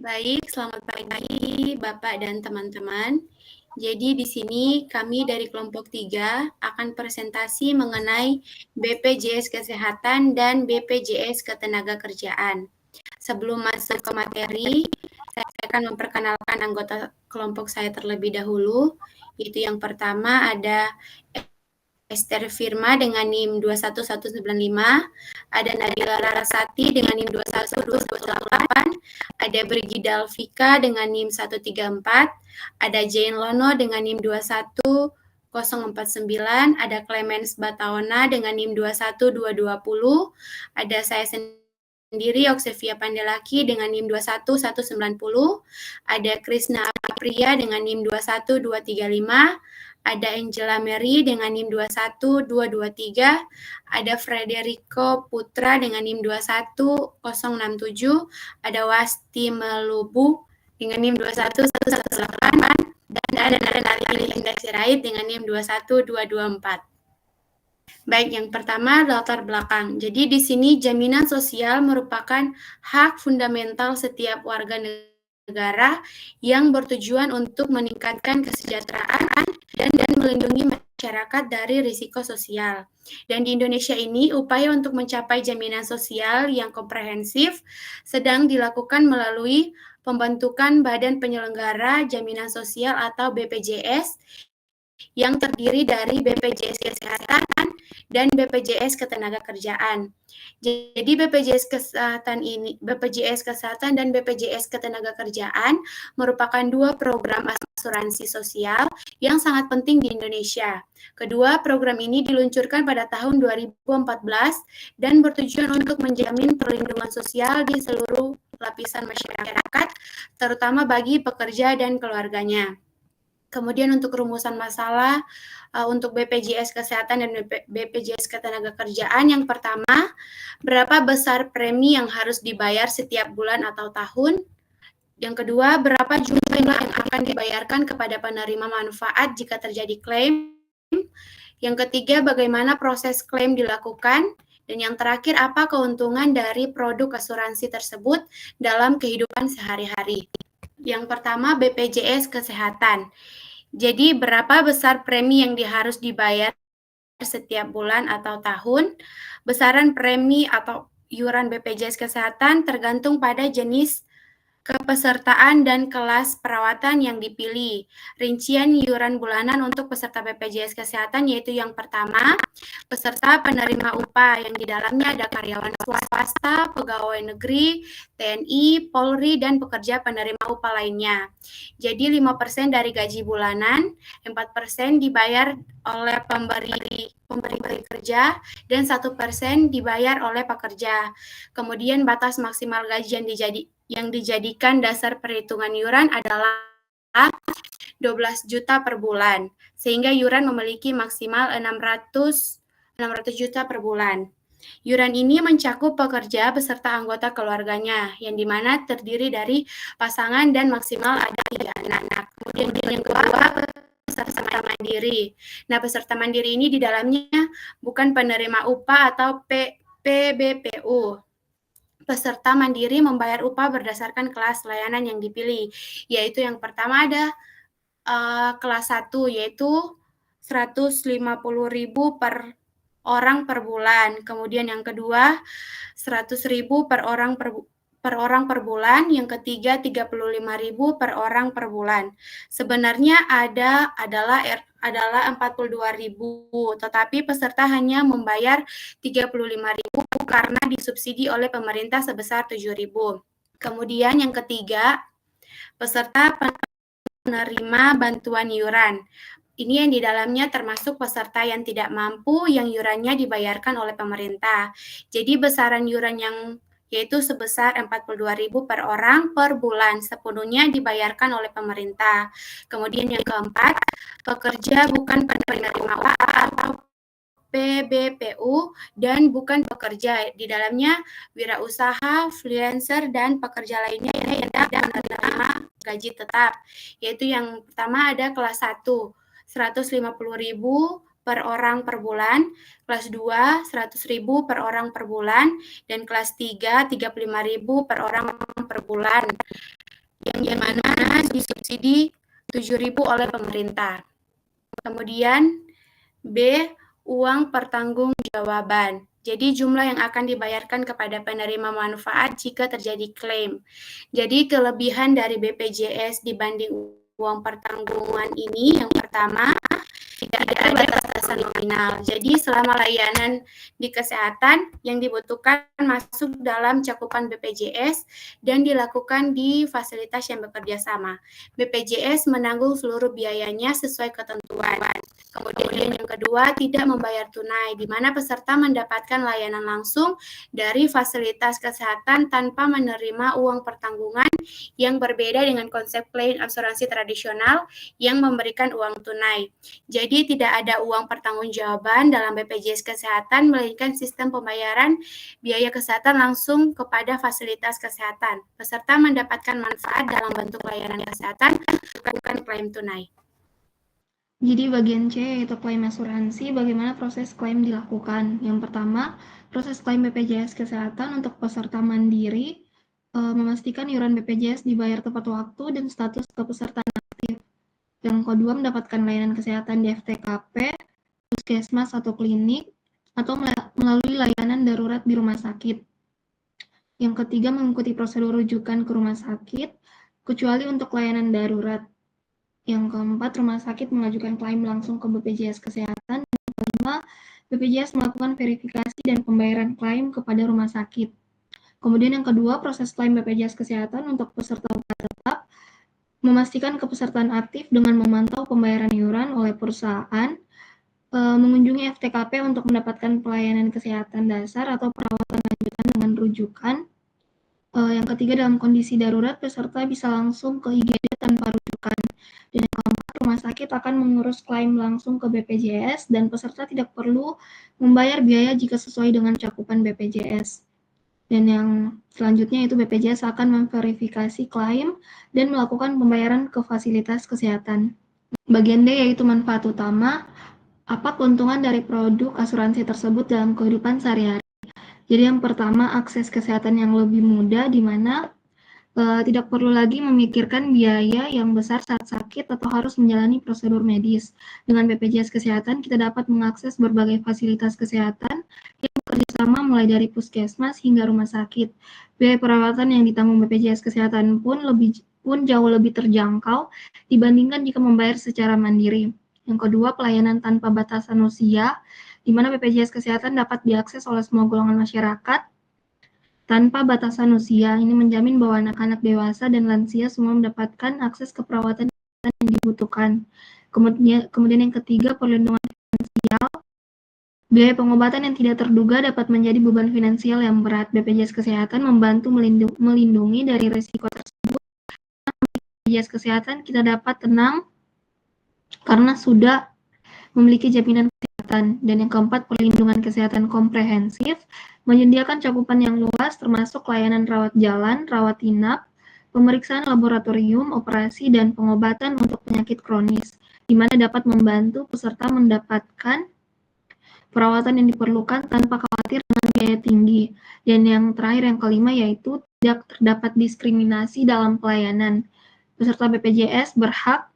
Baik, selamat pagi Bapak dan teman-teman. Jadi di sini kami dari kelompok 3 akan presentasi mengenai BPJS Kesehatan dan BPJS Ketenagakerjaan. Sebelum masuk ke materi, saya akan memperkenalkan anggota kelompok saya terlebih dahulu. Yaitu yang pertama ada Esther Firma dengan NIM 21195, ada Nadila Larasati dengan NIM 21218, ada Brigida Alfika dengan NIM 134, ada Jane Lono dengan NIM 21049, ada Clemens Bataona dengan NIM 21220, ada saya sendiri Oksevia Pandelaki dengan NIM 21190, ada Krisna Apriya dengan NIM 21235, ada Angela Mary dengan NIM 21223, ada Frederico Putra dengan NIM 21067, ada Wasti Melubu dengan NIM 21118, dan ada Natali Indah Sirait dengan NIM 21224. Baik, yang pertama latar belakang. Jadi di sini jaminan sosial merupakan hak fundamental setiap warga negara yang bertujuan untuk meningkatkan kesejahteraan dan melindungi masyarakat dari risiko sosial. Dan di Indonesia ini upaya untuk mencapai jaminan sosial yang komprehensif sedang dilakukan melalui pembentukan Badan Penyelenggara Jaminan Sosial atau BPJS yang terdiri dari BPJS Kesehatan dan BPJS Ketenagakerjaan. Jadi BPJS Kesehatan dan BPJS Ketenagakerjaan merupakan dua program asuransi sosial yang sangat penting di Indonesia. Kedua, program ini diluncurkan pada tahun 2014 dan bertujuan untuk menjamin perlindungan sosial di seluruh lapisan masyarakat, terutama bagi pekerja dan keluarganya. Kemudian untuk rumusan masalah untuk BPJS Kesehatan dan BPJS Ketenagakerjaan, yang pertama, berapa besar premi yang harus dibayar setiap bulan atau tahun? Yang kedua, berapa jumlah yang akan dibayarkan kepada penerima manfaat jika terjadi klaim? Yang ketiga, bagaimana proses klaim dilakukan? Dan yang terakhir, apa keuntungan dari produk asuransi tersebut dalam kehidupan sehari-hari? Yang pertama, BPJS Kesehatan. Jadi berapa besar premi yang harus dibayar setiap bulan atau tahun? Besaran premi atau iuran BPJS Kesehatan tergantung pada jenis kepesertaan dan kelas perawatan yang dipilih. Rincian iuran bulanan untuk peserta BPJS Kesehatan yaitu yang pertama, peserta penerima upah yang di dalamnya ada karyawan swasta, pegawai negeri, TNI, Polri, dan pekerja penerima upah lainnya. Jadi 5% dari gaji bulanan, 4% dibayar oleh pemberi kerja, dan 1% dibayar oleh pekerja. Kemudian batas maksimal gaji yang dijadikan dasar perhitungan iuran adalah 12 juta per bulan, sehingga iuran memiliki maksimal 600 juta per bulan. Iuran ini mencakup pekerja beserta anggota keluarganya, yang dimana terdiri dari pasangan dan maksimal ada 3 anak. Kemudian yang kedua, peserta mandiri. Nah, peserta mandiri ini di dalamnya bukan penerima upah atau PBPU. Peserta mandiri membayar upah berdasarkan kelas layanan yang dipilih, yaitu yang pertama ada kelas 1, yaitu 150.000 per orang per bulan. Kemudian yang kedua 100.000 per orang per bulan, yang ketiga 35.000 per orang per bulan. Sebenarnya adalah 42.000, tetapi peserta hanya membayar 35.000 karena disubsidi oleh pemerintah sebesar 7.000. Kemudian yang ketiga, peserta penerima bantuan iuran. Ini yang di dalamnya termasuk peserta yang tidak mampu yang iurannya dibayarkan oleh pemerintah. Jadi besaran iuran yang yaitu sebesar 42.000 per orang per bulan, sepenuhnya dibayarkan oleh pemerintah. Kemudian yang keempat, pekerja bukan penerima upah atau PBPU dan bukan pekerja. Di dalamnya wirausaha, freelancer, dan pekerja lainnya yang tidak menerima gaji tetap. Yaitu yang pertama ada kelas 1, 150.000 per orang per bulan, kelas 2, 100.000 per orang per bulan, dan kelas 3, 35.000 per orang per bulan. yang mana disubsidi 7.000 oleh pemerintah. Kemudian B, uang pertanggungjawaban. Jadi jumlah yang akan dibayarkan kepada penerima manfaat jika terjadi klaim. Jadi kelebihan dari BPJS dibanding uang pertanggungan ini yang pertama, tidak ada batasan nominal. Jadi selama layanan di kesehatan yang dibutuhkan masuk dalam cakupan BPJS dan dilakukan di fasilitas yang bekerja sama. BPJS menanggung seluruh biayanya sesuai ketentuan. Kemudian yang kedua, tidak membayar tunai, di mana peserta mendapatkan layanan langsung dari fasilitas kesehatan tanpa menerima uang pertanggungan yang berbeda dengan konsep klaim asuransi tradisional yang memberikan uang tunai. Jadi tidak ada uang pertanggungjawaban dalam BPJS Kesehatan, melainkan sistem pembayaran biaya kesehatan langsung kepada fasilitas kesehatan. Peserta mendapatkan manfaat dalam bentuk layanan kesehatan, bukan klaim tunai. Jadi bagian C yaitu klaim asuransi, bagaimana proses klaim dilakukan. Yang pertama, proses klaim BPJS Kesehatan untuk peserta mandiri, memastikan iuran BPJS dibayar tepat waktu dan status kepesertaan aktif. Yang kedua, mendapatkan layanan kesehatan di FTKP, puskesmas atau klinik, atau melalui layanan darurat di rumah sakit. Yang ketiga, mengikuti prosedur rujukan ke rumah sakit, kecuali untuk layanan darurat. Yang keempat, rumah sakit mengajukan klaim langsung ke BPJS Kesehatan. Yang kelima, BPJS melakukan verifikasi dan pembayaran klaim kepada rumah sakit. Kemudian yang kedua, proses klaim BPJS Kesehatan untuk peserta upah tetap, memastikan kepesertaan aktif dengan memantau pembayaran iuran oleh perusahaan, mengunjungi FTKP untuk mendapatkan pelayanan kesehatan dasar atau perawatan lanjutan dengan rujukan. Yang ketiga, dalam kondisi darurat, peserta bisa langsung ke IGD tanpa rujukan. Dan yang keempat, rumah sakit akan mengurus klaim langsung ke BPJS dan peserta tidak perlu membayar biaya jika sesuai dengan cakupan BPJS. Dan yang selanjutnya itu BPJS akan memverifikasi klaim dan melakukan pembayaran ke fasilitas kesehatan. Bagian D yaitu manfaat utama. Apa keuntungan dari produk asuransi tersebut dalam kehidupan sehari-hari? Jadi yang pertama, akses kesehatan yang lebih mudah, di mana tidak perlu lagi memikirkan biaya yang besar saat sakit atau harus menjalani prosedur medis. Dengan BPJS Kesehatan, kita dapat mengakses berbagai fasilitas kesehatan yang bekerjasama mulai dari puskesmas hingga rumah sakit. Biaya perawatan yang ditanggung BPJS Kesehatan pun jauh lebih terjangkau dibandingkan jika membayar secara mandiri. Yang kedua, pelayanan tanpa batasan usia, di mana BPJS Kesehatan dapat diakses oleh semua golongan masyarakat tanpa batasan usia. Ini menjamin bahwa anak-anak dewasa dan lansia semua mendapatkan akses ke perawatan yang dibutuhkan. Kemudian yang ketiga, perlindungan finansial. Biaya pengobatan yang tidak terduga dapat menjadi beban finansial yang berat. BPJS Kesehatan membantu melindungi dari risiko tersebut. BPJS Kesehatan kita dapat tenang karena sudah memiliki jaminan kesehatan. Dan yang keempat, perlindungan kesehatan komprehensif, menyediakan cakupan yang luas termasuk layanan rawat jalan, rawat inap, pemeriksaan laboratorium, operasi, dan pengobatan untuk penyakit kronis, di mana dapat membantu peserta mendapatkan perawatan yang diperlukan tanpa khawatir dengan biaya tinggi. Dan yang terakhir, yang kelima, yaitu tidak terdapat diskriminasi dalam pelayanan. Peserta BPJS berhak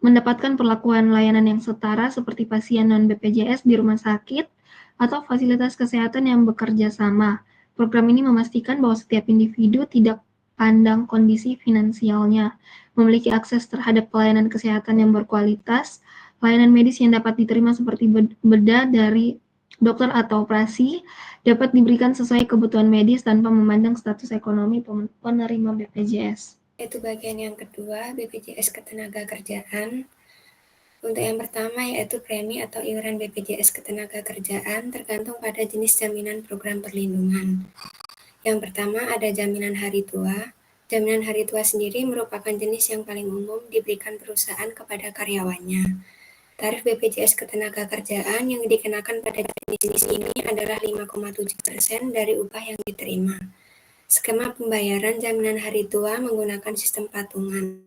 mendapatkan perlakuan layanan yang setara seperti pasien non-BPJS di rumah sakit atau fasilitas kesehatan yang bekerja sama. Program ini memastikan bahwa setiap individu tidak pandang kondisi finansialnya, memiliki akses terhadap pelayanan kesehatan yang berkualitas, layanan medis yang dapat diterima seperti bedah dari dokter atau operasi, dapat diberikan sesuai kebutuhan medis tanpa memandang status ekonomi penerima BPJS. Itu bagian yang kedua, BPJS Ketenagakerjaan. Untuk yang pertama yaitu premi atau iuran BPJS Ketenagakerjaan tergantung pada jenis jaminan program perlindungan. Yang pertama ada jaminan hari tua. Jaminan hari tua sendiri merupakan jenis yang paling umum diberikan perusahaan kepada karyawannya. Tarif BPJS Ketenagakerjaan yang dikenakan pada jenis ini adalah 5,7% dari upah yang diterima. Skema pembayaran jaminan hari tua menggunakan sistem patungan,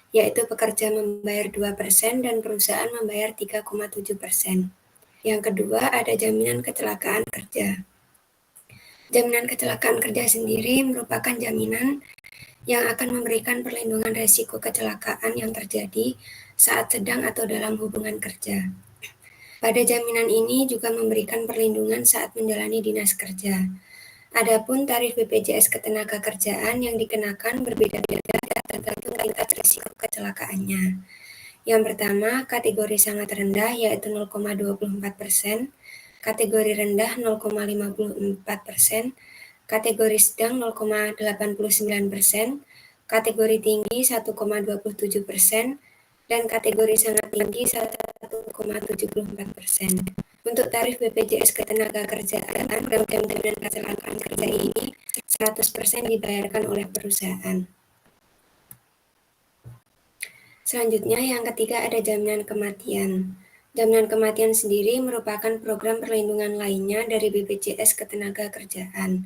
yaitu pekerja membayar 2% dan perusahaan membayar 3,7%. Yang kedua, ada jaminan kecelakaan kerja. Jaminan kecelakaan kerja sendiri merupakan jaminan yang akan memberikan perlindungan risiko kecelakaan yang terjadi saat sedang atau dalam hubungan kerja. Pada jaminan ini juga memberikan perlindungan saat menjalani dinas kerja. Adapun tarif BPJS Ketenagakerjaan yang dikenakan berbeda-beda tergantung tingkat risiko kecelakaannya. Yang pertama, kategori sangat rendah yaitu 0,24%, kategori rendah 0,54%, kategori sedang 0,89%, kategori tinggi 1,27%, dan kategori sangat tinggi 1,74%. Untuk tarif BPJS Ketenagakerjaan, program jaminan kecelakaan kerja ini 100% dibayarkan oleh perusahaan. Selanjutnya, yang ketiga ada jaminan kematian. Jaminan kematian sendiri merupakan program perlindungan lainnya dari BPJS Ketenagakerjaan.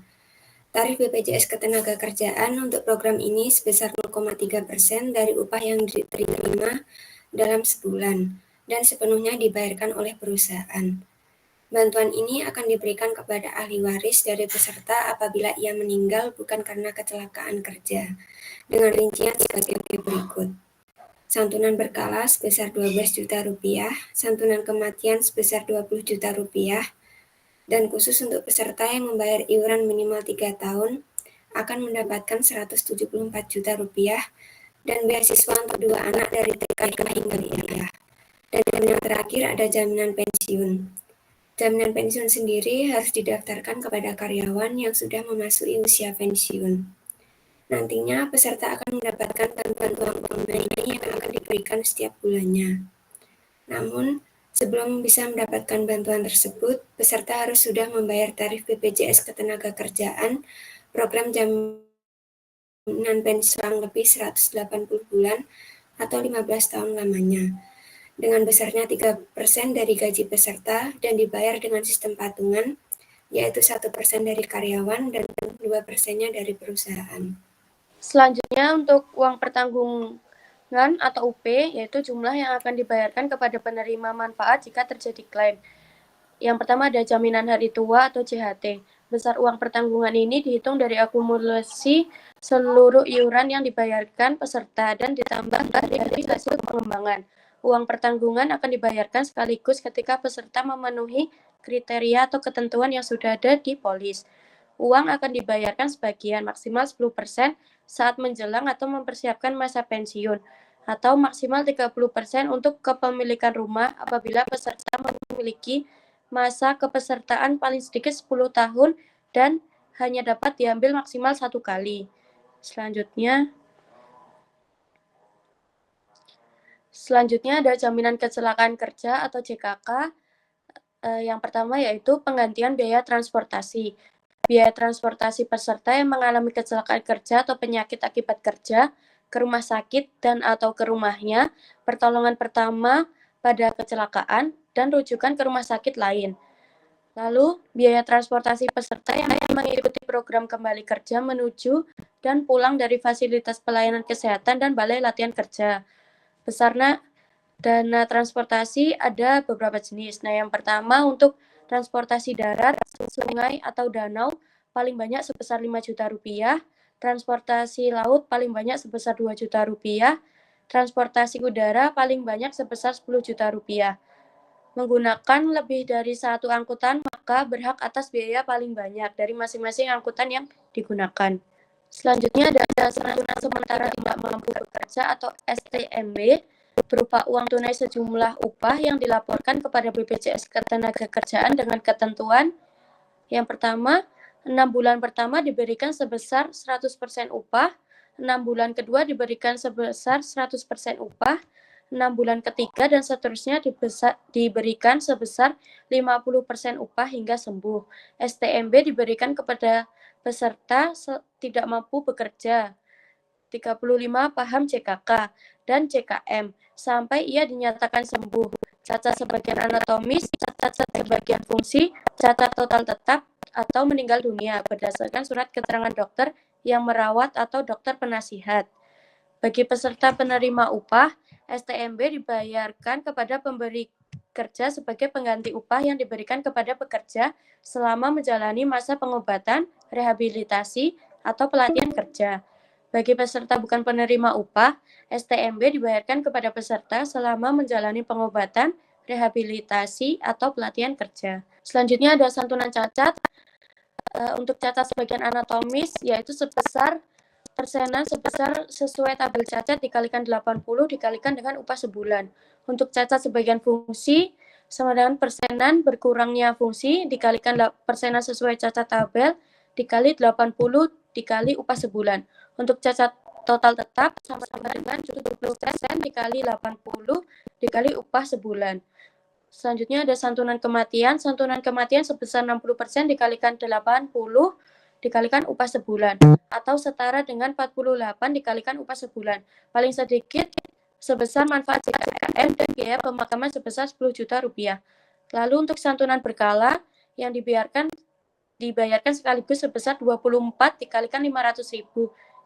Tarif BPJS Ketenagakerjaan untuk program ini sebesar 0,3% dari upah yang diterima dalam sebulan dan sepenuhnya dibayarkan oleh perusahaan. Bantuan ini akan diberikan kepada ahli waris dari peserta apabila ia meninggal bukan karena kecelakaan kerja, dengan rincian sebagai berikut. Santunan berkala sebesar 12 juta rupiah, santunan kematian sebesar 20 juta rupiah, dan khusus untuk peserta yang membayar iuran minimal 3 tahun akan mendapatkan 174 juta rupiah dan beasiswa untuk 2 anak dari TK hingga kuliah. Dan yang terakhir ada jaminan pensiun. Jaminan pensiun sendiri harus didaftarkan kepada karyawan yang sudah memasuki usia pensiun. Nantinya peserta akan mendapatkan bantuan uang tunai yang akan diberikan setiap bulannya. Namun, sebelum bisa mendapatkan bantuan tersebut, peserta harus sudah membayar tarif BPJS Ketenagakerjaan program jaminan pensiun lebih 180 bulan atau 15 tahun lamanya, dengan besarnya 3% dari gaji peserta dan dibayar dengan sistem patungan, yaitu 1% dari karyawan dan 2%-nya dari perusahaan. Selanjutnya untuk uang pertanggungan atau UP, yaitu jumlah yang akan dibayarkan kepada penerima manfaat jika terjadi klaim. Yang pertama ada jaminan hari tua atau JHT. Besar uang pertanggungan ini dihitung dari akumulasi seluruh iuran yang dibayarkan peserta dan ditambah dari hasil pengembangan. Uang pertanggungan akan dibayarkan sekaligus ketika peserta memenuhi kriteria atau ketentuan yang sudah ada di polis. Uang akan dibayarkan sebagian maksimal 10% saat menjelang atau mempersiapkan masa pensiun, atau maksimal 30% untuk kepemilikan rumah apabila peserta memiliki masa kepesertaan paling sedikit 10 tahun dan hanya dapat diambil maksimal 1 kali. Selanjutnya ada jaminan kecelakaan kerja atau JKK. Yang pertama yaitu penggantian biaya transportasi. Biaya transportasi peserta yang mengalami kecelakaan kerja atau penyakit akibat kerja ke rumah sakit dan atau ke rumahnya, pertolongan pertama pada kecelakaan, dan rujukan ke rumah sakit lain. Lalu, biaya transportasi peserta yang mengikuti program kembali kerja menuju dan pulang dari fasilitas pelayanan kesehatan dan balai latihan kerja. Besarnya dana transportasi ada beberapa jenis. Nah, yang pertama untuk transportasi darat, sungai atau danau paling banyak sebesar 5 juta rupiah, transportasi laut paling banyak sebesar 2 juta rupiah, transportasi udara paling banyak sebesar 10 juta rupiah. Menggunakan lebih dari satu angkutan, maka berhak atas biaya paling banyak dari masing-masing angkutan yang digunakan. Selanjutnya ada santunan sementara tidak mampu bekerja atau STMB, berupa uang tunai sejumlah upah yang dilaporkan kepada BPJS Ketenagakerjaan dengan ketentuan. Yang pertama, 6 bulan pertama diberikan sebesar 100% upah, 6 bulan kedua diberikan sebesar 100% upah, 6 bulan ketiga dan seterusnya diberikan sebesar 50% upah hingga sembuh. STMB diberikan kepada peserta tidak mampu bekerja. 35 paham JKK dan JKM sampai ia dinyatakan sembuh. Cacat sebagian anatomis, cacat sebagian fungsi, cacat total tetap, atau meninggal dunia berdasarkan surat keterangan dokter yang merawat atau dokter penasihat. Bagi peserta penerima upah, STMB dibayarkan kepada pemberi kerja sebagai pengganti upah yang diberikan kepada pekerja selama menjalani masa pengobatan, rehabilitasi, atau pelatihan kerja. Bagi peserta bukan penerima upah, STMB dibayarkan kepada peserta selama menjalani pengobatan, rehabilitasi, atau pelatihan kerja. Selanjutnya ada santunan cacat. Untuk cacat sebagian anatomis, yaitu sebesar persenan sebesar sesuai tabel cacat dikalikan 80 dikalikan dengan upah sebulan. Untuk cacat sebagian fungsi, sama dengan persenan berkurangnya fungsi dikalikan persenan sesuai cacat tabel dikali 80 dikali upah sebulan. Untuk cacat total tetap sama dengan 70% dikali 80 dikali upah sebulan. Selanjutnya ada santunan kematian. Santunan kematian sebesar 60% dikalikan 80 dikalikan upah sebulan atau setara dengan 48 dikalikan upah sebulan. Paling sedikit sebesar manfaat JKM dan biaya pemakaman sebesar 10 juta rupiah. Lalu untuk santunan berkala yang dibayarkan sekaligus sebesar 24 dikalikan 500.000,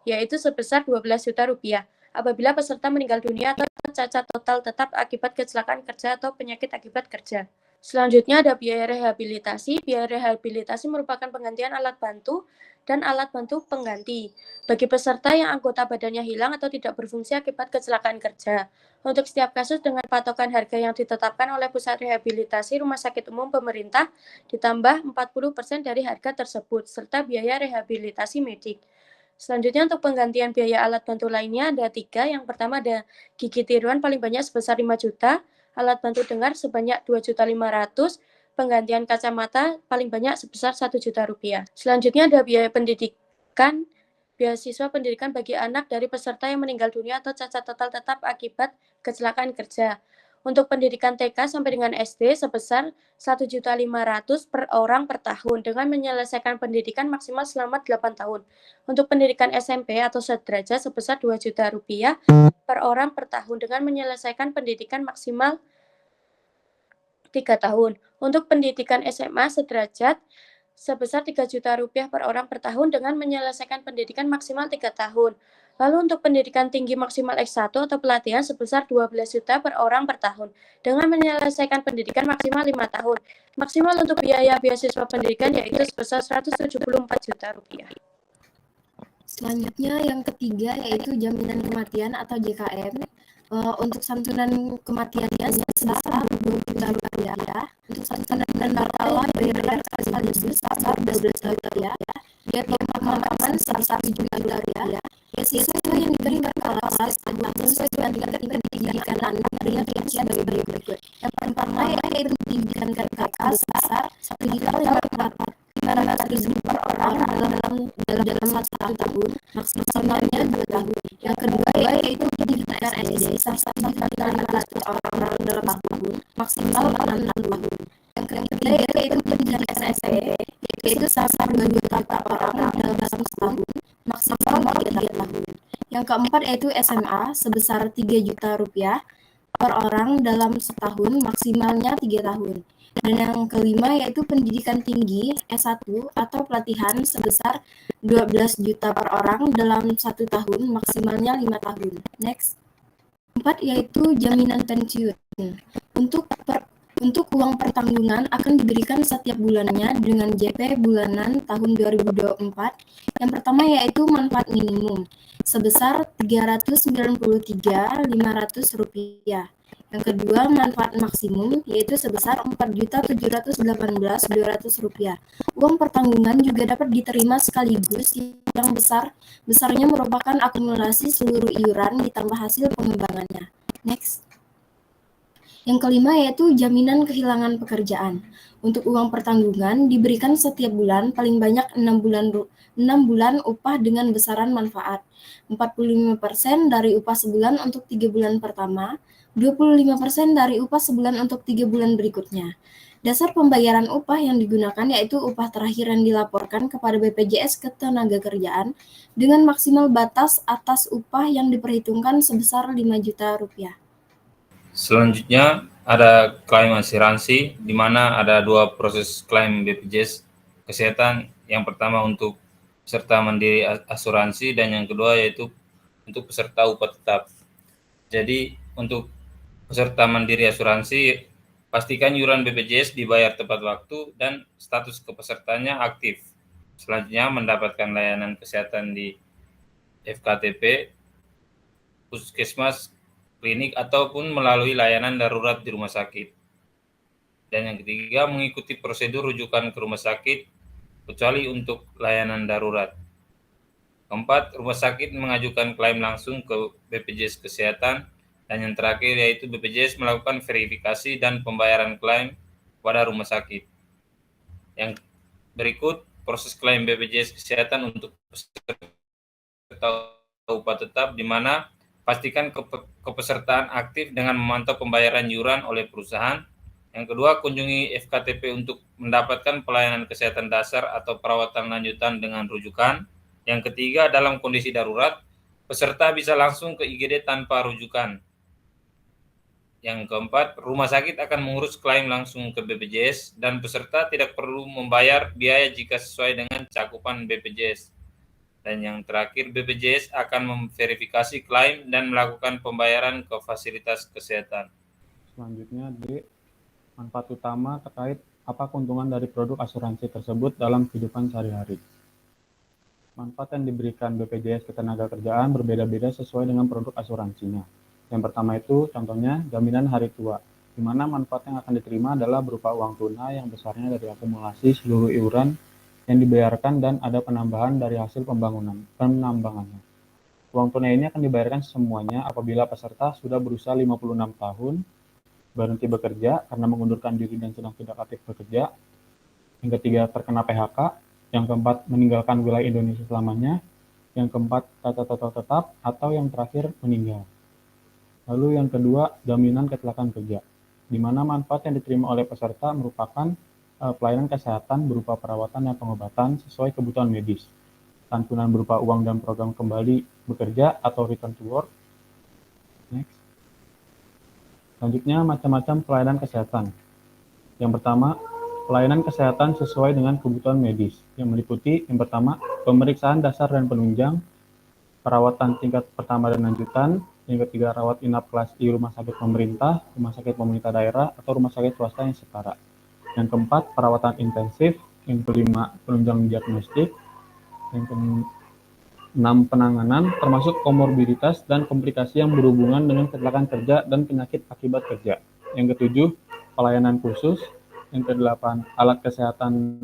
yaitu sebesar 12 juta rupiah. Apabila peserta meninggal dunia atau cacat total tetap akibat kecelakaan kerja atau penyakit akibat kerja. Selanjutnya ada biaya rehabilitasi. Biaya rehabilitasi merupakan penggantian alat bantu dan alat bantu pengganti bagi peserta yang anggota badannya hilang atau tidak berfungsi akibat kecelakaan kerja. Untuk setiap kasus dengan patokan harga yang ditetapkan oleh Pusat Rehabilitasi Rumah Sakit Umum Pemerintah ditambah 40% dari harga tersebut, serta biaya rehabilitasi medik. Selanjutnya untuk penggantian biaya alat bantu lainnya ada 3. Yang pertama ada gigi tiruan paling banyak sebesar 5 juta, alat bantu dengar sebanyak 2.500.000, penggantian kacamata paling banyak sebesar 1 juta rupiah. Selanjutnya ada biaya pendidikan, beasiswa pendidikan bagi anak dari peserta yang meninggal dunia atau cacat total tetap akibat kecelakaan kerja. Untuk pendidikan TK sampai dengan SD sebesar 1.500.000 per orang per tahun dengan menyelesaikan pendidikan maksimal selama 8 tahun. Untuk pendidikan SMP atau sederajat sebesar 2 juta rupiah per orang per tahun dengan menyelesaikan pendidikan maksimal 3 tahun. Untuk pendidikan SMA sederajat sebesar 3 juta rupiah per orang per tahun dengan menyelesaikan pendidikan maksimal 3 tahun. Lalu untuk pendidikan tinggi maksimal S1 atau pelatihan sebesar 12 juta per orang per tahun dengan menyelesaikan pendidikan maksimal 5 tahun. Maksimal untuk biaya beasiswa pendidikan yaitu sebesar 174 juta rupiah. Selanjutnya yang ketiga yaitu jaminan kematian atau JKM. Untuk santunan kematiannya sebesar 20 juta rupiah. Untuk santunan berkala dibayarkan sekaligus sebesar 12 juta rupiah. Biaya pemakaman sebesar 7 juta rupiah. Beasiswa yang diberikan kelas tahun sesuai dengan pendidikan anak dengan rincian sebagai berikut. Yang pertama yaitu pendidikan KK sebesar 1.500.000 per orang dalam 1 tahun, maksimalnya 2 tahun. Yang kedua yaitu pendidikan SD sebesar 1.500 per orang dalam 1 tahun, maksimal 6 tahun. Yang ketiga yaitu pendidikan SMP yaitu sebesar 2 juta per orang dalam 1 tahun, maksimal 3 tahun. Yang keempat yaitu SMA sebesar 3 juta rupiah per orang dalam setahun, maksimalnya 3 tahun. Dan yang kelima yaitu pendidikan tinggi S1 atau pelatihan sebesar 12 juta per orang dalam 1 tahun, maksimalnya 5 tahun. Next. 4 yaitu jaminan pensiun. Untuk uang pertanggungan akan diberikan setiap bulannya dengan JP bulanan tahun 2024. Yang pertama yaitu manfaat minimum sebesar Rp393.500. Yang kedua, manfaat maksimum yaitu sebesar Rp4.718.200. Uang pertanggungan juga dapat diterima sekaligus yang besarnya merupakan akumulasi seluruh iuran ditambah hasil pengembangannya. Next. Yang kelima yaitu jaminan kehilangan pekerjaan. Untuk uang pertanggungan diberikan setiap bulan paling banyak 6 bulan upah dengan besaran manfaat. 45% dari upah sebulan untuk 3 bulan pertama, 25% dari upah sebulan untuk 3 bulan berikutnya. Dasar pembayaran upah yang digunakan yaitu upah terakhir yang dilaporkan kepada BPJS Ketenagakerjaan dengan maksimal batas atas upah yang diperhitungkan sebesar 5 juta rupiah. Selanjutnya ada klaim asuransi, di mana ada 2 proses klaim BPJS Kesehatan. Yang pertama untuk peserta mandiri asuransi dan yang kedua yaitu untuk peserta upah tetap. Jadi untuk peserta mandiri asuransi, pastikan iuran BPJS dibayar tepat waktu dan status kepesertanya aktif. Selanjutnya mendapatkan layanan kesehatan di FKTP, puskesmas, klinik, ataupun melalui layanan darurat di rumah sakit. Dan yang ketiga, mengikuti prosedur rujukan ke rumah sakit, kecuali untuk layanan darurat. Keempat, rumah sakit mengajukan klaim langsung ke BPJS Kesehatan. Dan yang terakhir yaitu BPJS melakukan verifikasi dan pembayaran klaim pada rumah sakit. Yang berikut proses klaim BPJS Kesehatan untuk peserta upah tetap, di mana pastikan kepesertaan aktif dengan memantau pembayaran iuran oleh perusahaan. Yang kedua, kunjungi FKTP untuk mendapatkan pelayanan kesehatan dasar atau perawatan lanjutan dengan rujukan. Yang ketiga, dalam kondisi darurat, peserta bisa langsung ke IGD tanpa rujukan. Yang keempat, rumah sakit akan mengurus klaim langsung ke BPJS dan peserta tidak perlu membayar biaya jika sesuai dengan cakupan BPJS. Dan yang terakhir, BPJS akan memverifikasi klaim dan melakukan pembayaran ke fasilitas kesehatan. Selanjutnya, D. Manfaat utama terkait apa keuntungan dari produk asuransi tersebut dalam kehidupan sehari-hari. Manfaat yang diberikan BPJS Ketenagakerjaan berbeda-beda sesuai dengan produk asuransinya. Yang pertama itu contohnya jaminan hari tua, di mana manfaat yang akan diterima adalah berupa uang tunai yang besarnya dari akumulasi seluruh iuran yang dibayarkan dan ada penambahan dari hasil penambangannya. Uang tunai ini akan dibayarkan semuanya apabila peserta sudah berusia 56 tahun, berhenti bekerja karena mengundurkan diri dan sedang tidak aktif bekerja. Yang ketiga, terkena PHK. Yang keempat, meninggalkan wilayah Indonesia selamanya. Yang keempat, cacat tetap, atau yang terakhir, meninggal. Lalu yang kedua, jaminan kecelakaan kerja, di mana manfaat yang diterima oleh peserta merupakan pelayanan kesehatan berupa perawatan dan pengobatan sesuai kebutuhan medis, santunan berupa uang dan program kembali bekerja atau return to work. Next. Selanjutnya, macam-macam pelayanan kesehatan. Yang pertama, pelayanan kesehatan sesuai dengan kebutuhan medis, yang meliputi yang pertama, pemeriksaan dasar dan penunjang, perawatan tingkat pertama dan lanjutan, yang ketiga, rawat inap kelas I rumah sakit pemerintah daerah, atau rumah sakit swasta yang setara. Yang keempat, perawatan intensif. Yang kelima, penunjang diagnostik. Yang keenam, penanganan, termasuk komorbiditas dan komplikasi yang berhubungan dengan kecelakaan kerja dan penyakit akibat kerja. Yang ketujuh, pelayanan khusus. Yang kedelapan, alat kesehatan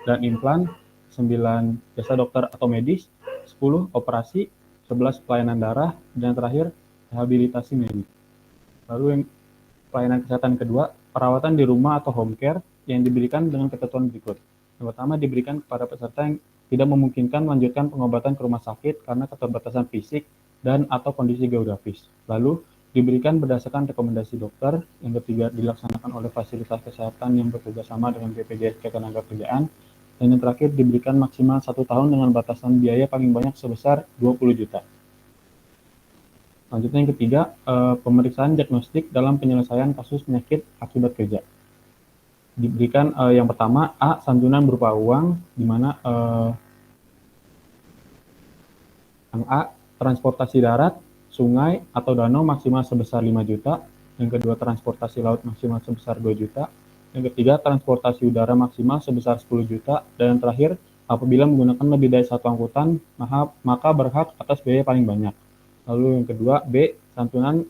dan implan. 9, jasa dokter atau medis. 10, operasi. 11, pelayanan darah. Dan terakhir, rehabilitasi medis. Lalu yang pelayanan kesehatan kedua, perawatan di rumah atau home care yang diberikan dengan ketentuan berikut. Yang pertama, diberikan kepada peserta yang tidak memungkinkan melanjutkan pengobatan ke rumah sakit karena keterbatasan fisik dan atau kondisi geografis. Lalu, diberikan berdasarkan rekomendasi dokter. Yang ketiga, dilaksanakan oleh fasilitas kesehatan yang bekerja sama dengan BPJS Ketenagakerjaan. Dan yang terakhir, diberikan maksimal 1 tahun dengan batasan biaya paling banyak sebesar 20 juta. Selanjutnya yang ketiga, pemeriksaan diagnostik dalam penyelesaian kasus penyakit akibat kerja. Diberikan yang pertama, A, santunan berupa uang, di mana yang A, transportasi darat, sungai, atau danau maksimal sebesar 5 juta. Yang kedua, transportasi laut maksimal sebesar 2 juta. Yang ketiga, transportasi udara maksimal sebesar 10 juta. Dan yang terakhir, apabila menggunakan lebih dari satu angkutan, maka berhak atas biaya paling banyak. Lalu yang kedua, B, santunan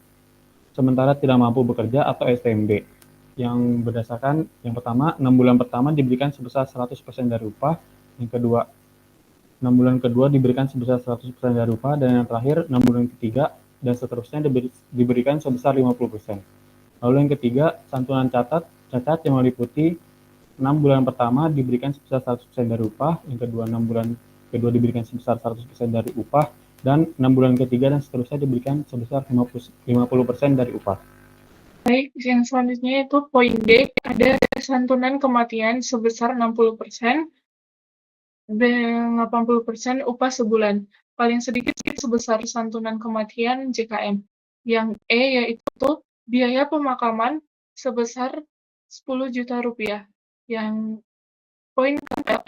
sementara tidak mampu bekerja atau STMB. Yang berdasarkan, yang pertama, 6 bulan pertama diberikan sebesar 100% dari upah. Yang kedua, 6 bulan kedua diberikan sebesar 100% dari upah. Dan yang terakhir, 6 bulan ketiga dan seterusnya diberikan sebesar 50%. Lalu yang ketiga, santunan cacat yang meliputi 6 bulan pertama diberikan sebesar 100% dari upah, yang kedua 6 bulan kedua diberikan sebesar 100% dari upah, dan 6 bulan ketiga dan seterusnya diberikan sebesar 50% dari upah. Baik, yang selanjutnya itu poin D, ada santunan kematian sebesar 60%, 80% upah sebulan. Paling sedikit sebesar santunan kematian JKM. Yang E yaitu biaya pemakaman sebesar 10 juta rupiah. Yang poin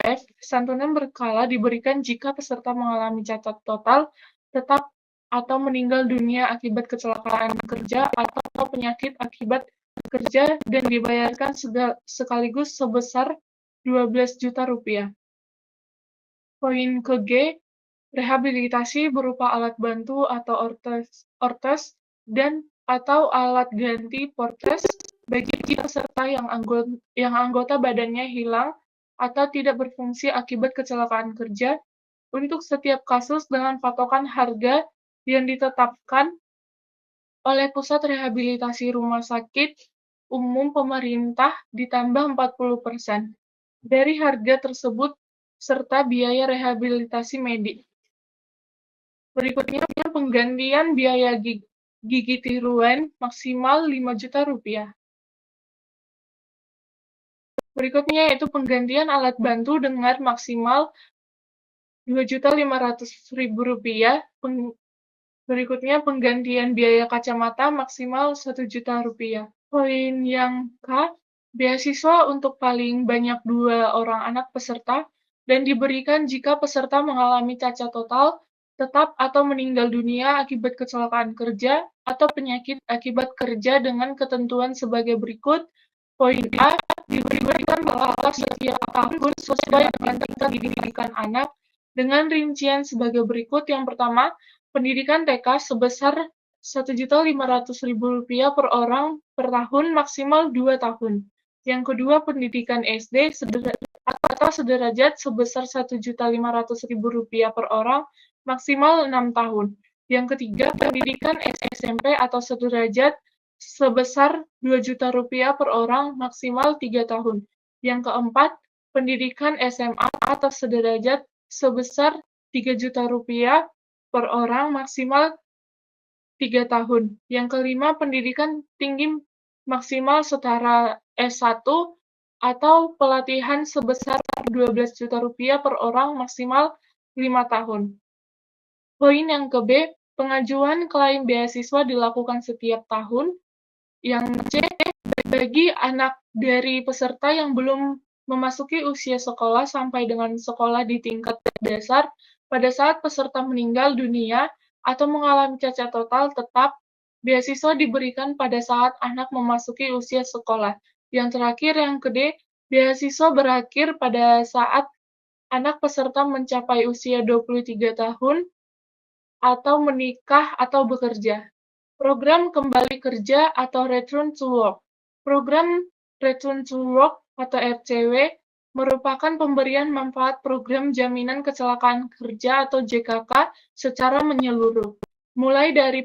F, santunan berkala diberikan jika peserta mengalami cacat total, tetap, atau meninggal dunia akibat kecelakaan kerja atau penyakit akibat kerja dan dibayarkan sekaligus sebesar 12 juta rupiah. Poin ke G, Rehabilitasi berupa alat bantu atau ortes dan atau alat ganti protes bagi peserta yang anggota badannya hilang atau tidak berfungsi akibat kecelakaan kerja untuk setiap kasus dengan patokan harga yang ditetapkan oleh Pusat Rehabilitasi Rumah Sakit Umum Pemerintah ditambah 40% dari harga tersebut serta biaya rehabilitasi medik. Berikutnya penggantian biaya gigi tiruan maksimal Rp5 juta. Berikutnya yaitu penggantian alat bantu dengar maksimal Rp2.500.000. Berikutnya penggantian biaya kacamata maksimal Rp1 juta. Poin yang K, beasiswa untuk paling banyak 2 orang anak peserta dan diberikan jika peserta mengalami cacat total, tetap atau meninggal dunia akibat kecelakaan kerja atau penyakit akibat kerja dengan ketentuan sebagai berikut. Poin A, diberikan berkala setiap tahun sesuai dengan tingkat pendidikan anak dengan rincian sebagai berikut. Yang pertama, pendidikan TK sebesar Rp1.500.000 per orang per tahun maksimal 2 tahun. Yang kedua, pendidikan SD atau sederajat sebesar Rp1.500.000 per orang maksimal 6 tahun. Yang ketiga, pendidikan SMP atau sederajat sebesar Rp2 juta per orang maksimal 3 tahun. Yang keempat, pendidikan SMA atau sederajat sebesar Rp3 juta per orang maksimal 3 tahun. Yang kelima, pendidikan tinggi maksimal setara S1 atau pelatihan sebesar Rp12 juta per orang maksimal 5 tahun. Poin yang ke B, pengajuan klaim beasiswa dilakukan setiap tahun. Yang C, bagi anak dari peserta yang belum memasuki usia sekolah sampai dengan sekolah di tingkat dasar, pada saat peserta meninggal dunia atau mengalami cacat total tetap, beasiswa diberikan pada saat anak memasuki usia sekolah. Yang terakhir, yang ke D, beasiswa berakhir pada saat anak peserta mencapai usia 23 tahun atau menikah atau bekerja. Program kembali kerja atau Return to Work. Program Return to Work atau RCW merupakan pemberian manfaat program jaminan kecelakaan kerja atau JKK secara menyeluruh, mulai dari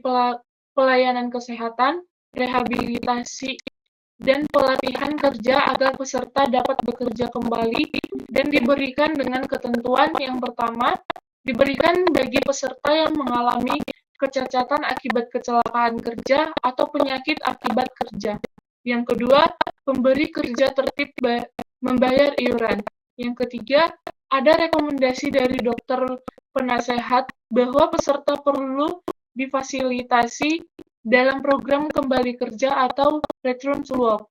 pelayanan kesehatan, rehabilitasi, dan pelatihan kerja agar peserta dapat bekerja kembali dan diberikan dengan ketentuan. Yang pertama, diberikan bagi peserta yang mengalami kecacatan akibat kecelakaan kerja atau penyakit akibat kerja. Yang kedua, pemberi kerja tertib membayar iuran. Yang ketiga, ada rekomendasi dari dokter penasehat bahwa peserta perlu difasilitasi dalam program kembali kerja atau Return to Work.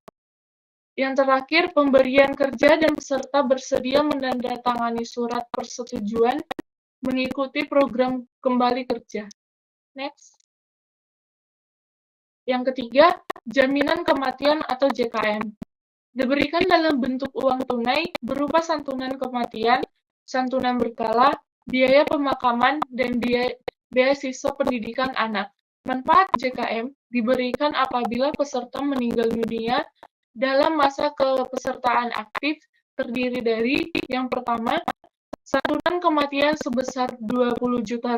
Yang terakhir, pemberian kerja dan peserta bersedia menandatangani surat persetujuan mengikuti program kembali kerja. Next. Yang ketiga, jaminan kematian atau JKM. Diberikan dalam bentuk uang tunai berupa santunan kematian, santunan berkala, biaya pemakaman, dan beasiswa pendidikan anak. Manfaat JKM diberikan apabila peserta meninggal dunia dalam masa kepesertaan aktif terdiri dari yang pertama, santunan kematian sebesar Rp20 juta.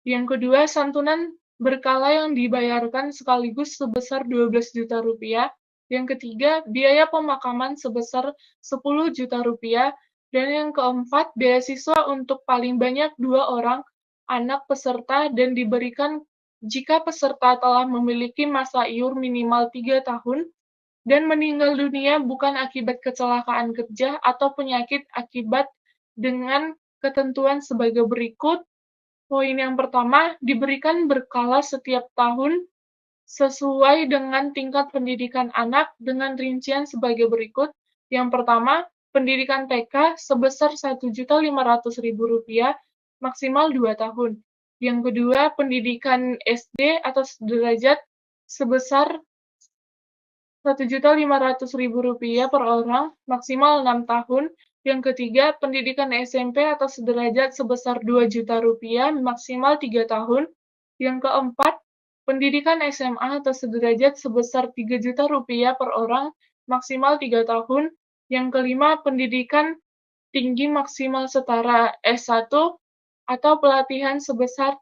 Yang kedua, santunan berkala yang dibayarkan sekaligus sebesar Rp12 juta. Yang ketiga, biaya pemakaman sebesar Rp10 juta. Dan yang keempat, beasiswa untuk paling banyak 2 orang anak peserta dan diberikan jika peserta telah memiliki masa iur minimal 3 tahun dan meninggal dunia bukan akibat kecelakaan kerja atau penyakit akibat dengan ketentuan sebagai berikut. Poin yang pertama, diberikan berkala setiap tahun sesuai dengan tingkat pendidikan anak dengan rincian sebagai berikut. Yang pertama, pendidikan TK sebesar Rp1.500.000 maksimal 2 tahun. Yang kedua, pendidikan SD atau sederajat sebesar Rp1.500.000 per orang maksimal 6 tahun. Yang ketiga, pendidikan SMP atau sederajat sebesar 2 juta rupiah maksimal 3 tahun. Yang keempat, pendidikan SMA atau sederajat sebesar 3 juta rupiah per orang maksimal 3 tahun. Yang kelima, pendidikan tinggi maksimal setara S1 atau pelatihan sebesar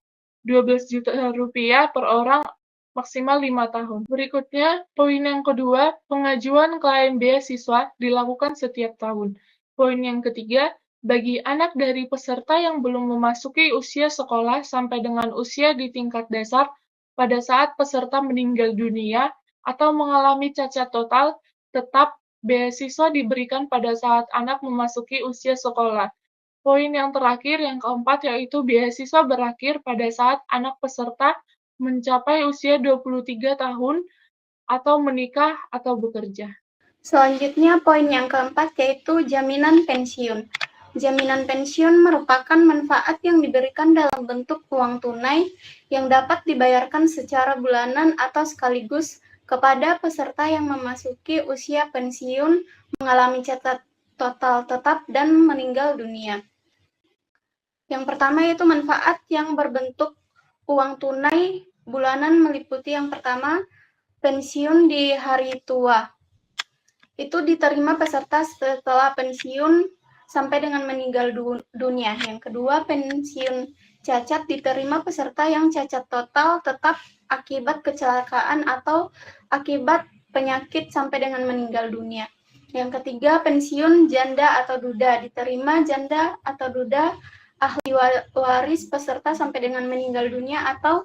12 juta rupiah per orang maksimal 5 tahun. Berikutnya, poin yang kedua, pengajuan klaim beasiswa dilakukan setiap tahun. Poin yang ketiga, bagi anak dari peserta yang belum memasuki usia sekolah sampai dengan usia di tingkat dasar pada saat peserta meninggal dunia atau mengalami cacat total, tetap beasiswa diberikan pada saat anak memasuki usia sekolah. Poin yang terakhir, yang keempat, yaitu beasiswa berakhir pada saat anak peserta mencapai usia 23 tahun atau menikah atau bekerja. Selanjutnya, poin yang keempat yaitu jaminan pensiun. Jaminan pensiun merupakan manfaat yang diberikan dalam bentuk uang tunai yang dapat dibayarkan secara bulanan atau sekaligus kepada peserta yang memasuki usia pensiun, mengalami cacat total tetap, dan meninggal dunia. Yang pertama yaitu manfaat yang berbentuk uang tunai bulanan meliputi yang pertama, pensiun di hari tua. Itu diterima peserta setelah pensiun sampai dengan meninggal dunia. Yang kedua, pensiun cacat diterima peserta yang cacat total tetap akibat kecelakaan atau akibat penyakit sampai dengan meninggal dunia. Yang ketiga, pensiun janda atau duda diterima janda atau duda ahli waris peserta sampai dengan meninggal dunia atau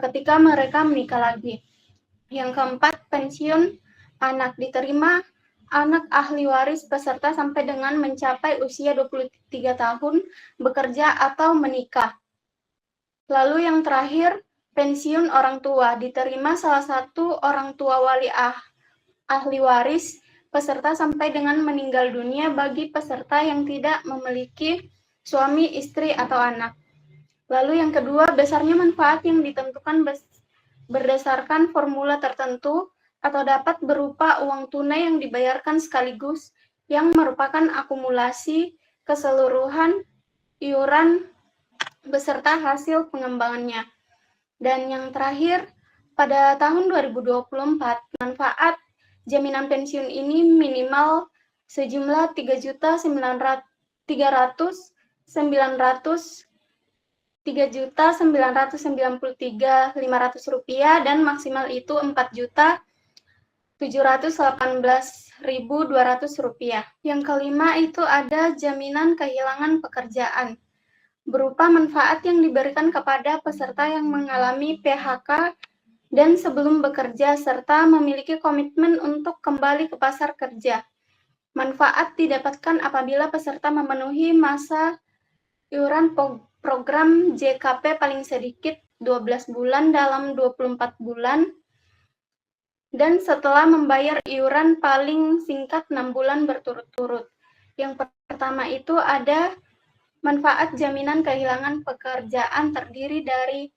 ketika mereka menikah lagi. Yang keempat, pensiun anak diterima anak ahli waris peserta sampai dengan mencapai usia 23 tahun, bekerja atau menikah. Lalu yang terakhir, pensiun orang tua diterima salah satu orang tua wali ahli waris peserta sampai dengan meninggal dunia bagi peserta yang tidak memiliki suami, istri, atau anak. Lalu yang kedua, besarnya manfaat yang ditentukan berdasarkan formula tertentu atau dapat berupa uang tunai yang dibayarkan sekaligus yang merupakan akumulasi keseluruhan iuran beserta hasil pengembangannya. Dan yang terakhir, pada tahun 2024, manfaat jaminan pensiun ini minimal sejumlah 3.993.500 rupiah dan maksimal itu 4.718.200 rupiah. Yang kelima itu ada jaminan kehilangan pekerjaan berupa manfaat yang diberikan kepada peserta yang mengalami PHK dan sebelum bekerja serta memiliki komitmen untuk kembali ke pasar kerja. Manfaat didapatkan apabila peserta memenuhi masa iuran program JKP paling sedikit 12 bulan dalam 24 bulan dan setelah membayar iuran paling singkat 6 bulan berturut-turut. Yang pertama itu ada manfaat jaminan kehilangan pekerjaan terdiri dari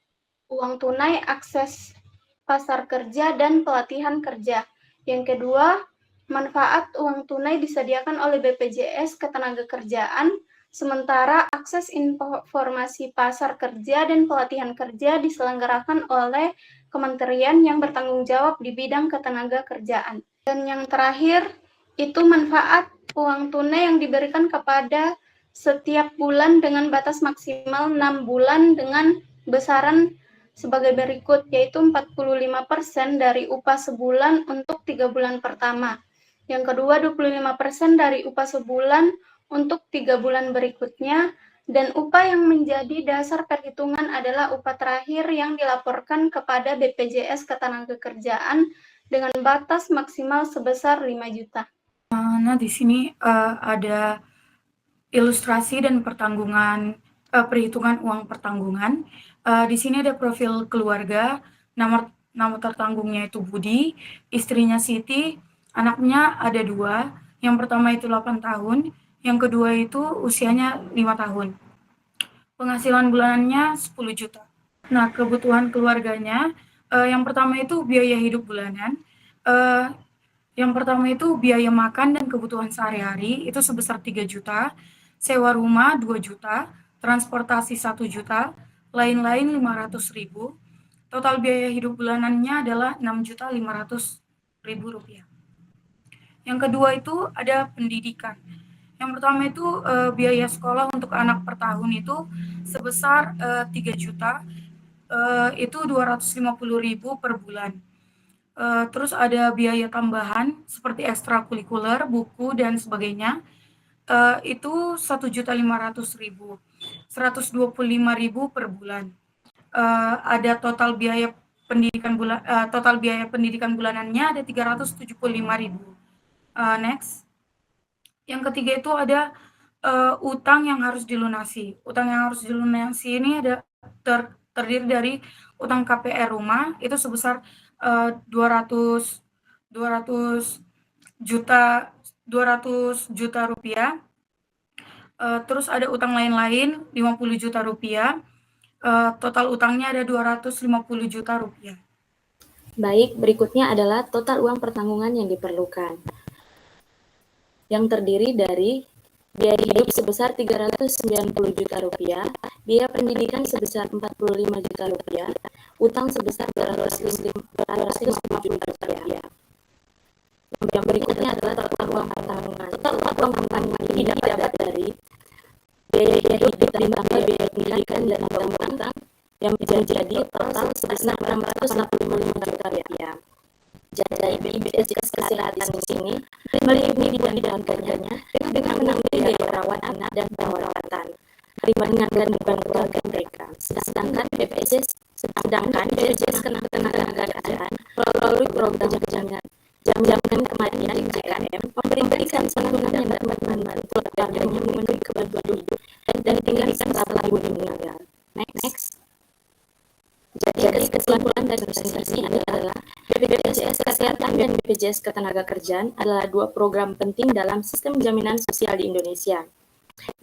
uang tunai, akses pasar kerja, dan pelatihan kerja. Yang kedua, manfaat uang tunai disediakan oleh BPJS Ketenagakerjaan, sementara akses informasi pasar kerja dan pelatihan kerja diselenggarakan oleh kementerian yang bertanggung jawab di bidang ketenagakerjaan. Dan yang terakhir, itu manfaat uang tunai yang diberikan kepada setiap bulan dengan batas maksimal 6 bulan dengan besaran sebagai berikut, yaitu 45% dari upah sebulan untuk 3 bulan pertama. Yang kedua, 25% dari upah sebulan untuk 3 bulan berikutnya, dan upah yang menjadi dasar perhitungan adalah upah terakhir yang dilaporkan kepada BPJS Ketenagakerjaan dengan batas maksimal sebesar 5 juta. Nah, di sini ada ilustrasi dan perhitungan uang pertanggungan. Di sini ada profil keluarga, nama tertanggungnya itu Budi, istrinya Siti, anaknya ada 2, yang pertama itu 8 tahun, yang kedua itu usianya 5 tahun. Penghasilan bulanannya 10 juta. Nah, kebutuhan keluarganya, yang pertama itu biaya hidup bulanan, Yang pertama itu biaya makan dan kebutuhan sehari-hari itu sebesar 3 juta, sewa rumah 2 juta, transportasi 1 juta, lain-lain 500.000. Total biaya hidup bulanannya adalah 6.500.000 rupiah. Yang kedua itu ada pendidikan. Yang pertama itu biaya sekolah untuk anak per tahun itu sebesar 3 juta, itu 250.000 per bulan. Terus ada biaya tambahan seperti ekstrakurikuler, buku, dan sebagainya, itu 1.500.000, 125.000 per bulan. Ada total biaya pendidikan bulanannya ada 375.000. Next. Yang ketiga itu ada utang yang harus dilunasi. Utang yang harus dilunasi ini ada terdiri dari utang KPR rumah itu sebesar 200 juta rupiah. Terus ada utang lain-lain 50 juta rupiah. Total utangnya ada 250 juta rupiah. Baik, berikutnya adalah total uang pertanggungan yang diperlukan, yang terdiri dari biaya hidup sebesar 390 juta rupiah, biaya pendidikan sebesar 45 juta rupiah, utang sebesar 250 juta rupiah. Yang berikutnya adalah total uang pertanggungan. Total uang pertanggungan ini didapat dari biaya hidup ditambah biaya pendidikan dan utang yang menjadi total sebesar 685 juta rupiah. Jadi BPJS Kesehatan di sini melindungi dalam kerjanya dengan menanggung biaya perawat anak dan perawatan, meringankan beban keluarga mereka. Sedangkan BPJS Ketenagakerjaan melalui program jaminan kematian JKM memberikan santunan yang dapat membantu keluarganya memenuhi kebutuhan hidup dan tinggalkan setelah ibu meninggal. Next. Jadi kesimpulan dari presentasi ini adalah BPJS Kesehatan dan BPJS Ketenagakerjaan adalah dua program penting dalam sistem jaminan sosial di Indonesia.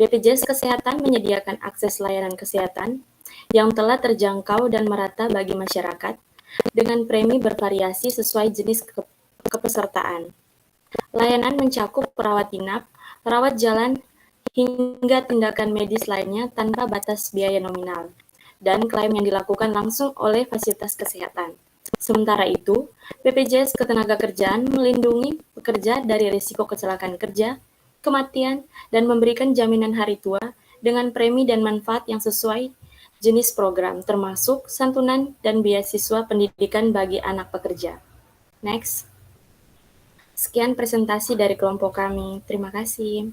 BPJS Kesehatan menyediakan akses layanan kesehatan yang telah terjangkau dan merata bagi masyarakat dengan premi bervariasi sesuai jenis kepesertaan. Layanan mencakup perawat inap, rawat jalan, hingga tindakan medis lainnya tanpa batas biaya nominal, dan klaim yang dilakukan langsung oleh fasilitas kesehatan. Sementara itu, BPJS Ketenagakerjaan melindungi pekerja dari risiko kecelakaan kerja, kematian, dan memberikan jaminan hari tua dengan premi dan manfaat yang sesuai jenis program, termasuk santunan dan beasiswa pendidikan bagi anak pekerja. Next. Sekian presentasi dari kelompok kami. Terima kasih.